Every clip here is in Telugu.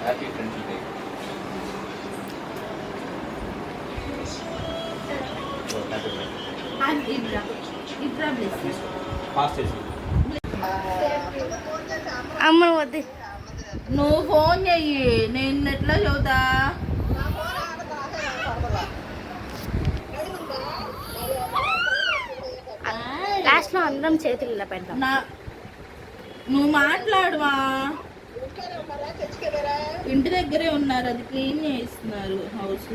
Happy friendship day. అమ్మను వద్దు, నువ్వు ఫోన్ చెయ్యి, నేను ఎట్లా చదువుతా. లాస్ట్లో అందరం చేతులు ఇలా పెడతాం. నువ్వు మాట్లాడువా, ఇంటి దగ్గరే ఉన్నారు, అది క్లీన్ చేస్తున్నారు హౌస్.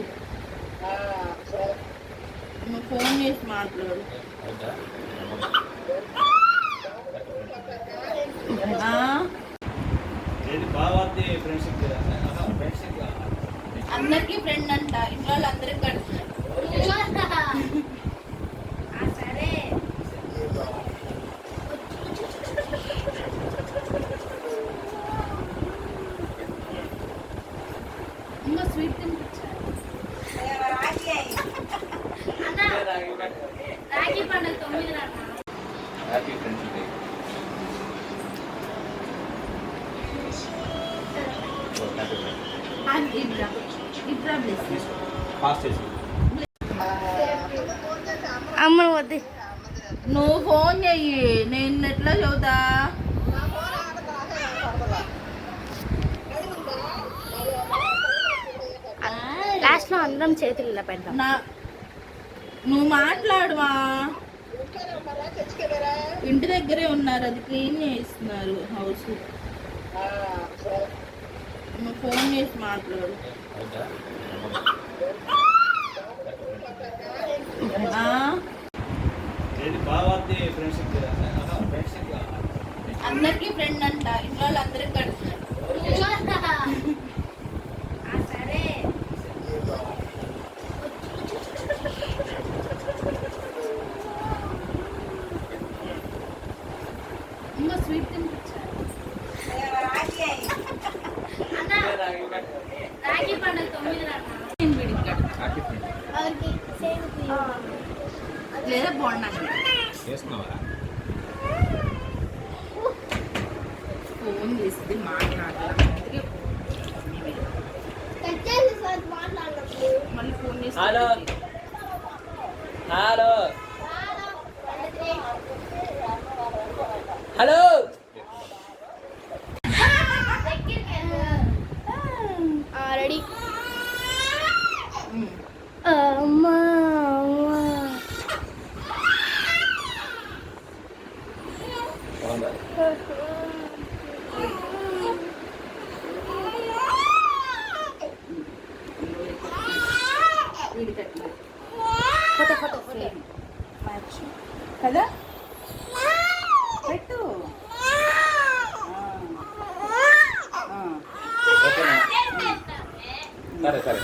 నువ్వు ఫోన్ చేసి మాట్లాడు. అందరికి ఫ్రెండ్ అంట, ఇంట్లో వాళ్ళందరికి కడుతున్నారు. సరే ఇంకా స్వీట్ తినిపించారు. రాఖీ పండుగ 9 హ్యాపీ ఫ్రెండ్షిప్ డే. అమ్మను వద్దు, నువ్వు ఫోన్ చెయ్యి, నేను ఎట్లా చదువుతా. లాస్ట్లో అందరం చేతులు ఇలా పెడతాం. నువ్వు మాట్లాడువా, ఇంటి దగ్గరే ఉన్నారు, అది క్లీన్ చేస్తున్నారు హౌస్. నువ్వు ఫోన్ చేసి మాట్లాడు. అందరికి ఫ్రెండ్ అంట, ఇంట్లో వాళ్ళందరికి కడుతున్నారు. సరే ఇంకా స్వీట్ తినిపించారు. రాఖీ పండుగ 9 లేదా బాగున్నా ఫోన్ చేసి మాట్లాడాలి. మళ్ళీ ఫోన్ చేసి హలో హలో హలో రెడీ. అమ్మా ఫోటో ఫోటో కదా పెట్టు. ఓకేనా? సరే సరే.